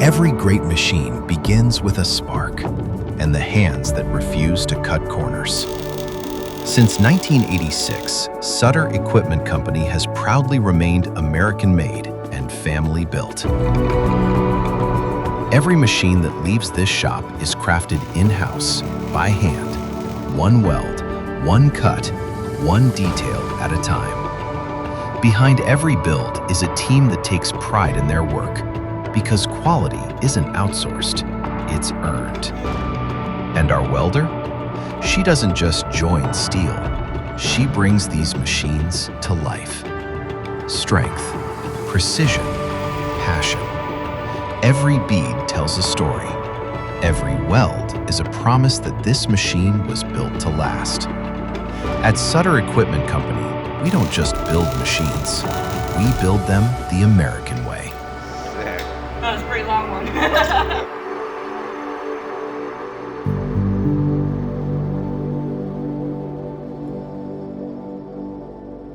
Every great machine begins with a spark and the hands that refuse to cut corners. Since 1986, Sutter Equipment Company has proudly remained American-made and family-built. Every machine that leaves this shop is crafted in-house, by hand, one weld, one cut, one detail at a time. Behind every build is a team that takes pride in their work, because quality isn't outsourced, it's earned. And our welder? She doesn't just join steel, she brings these machines to life. Strength, precision, passion. Every bead tells a story. Every weld is a promise that this machine was built to last. At Sutter Equipment Company, we don't just build machines, we build them the American way. That was a pretty long one.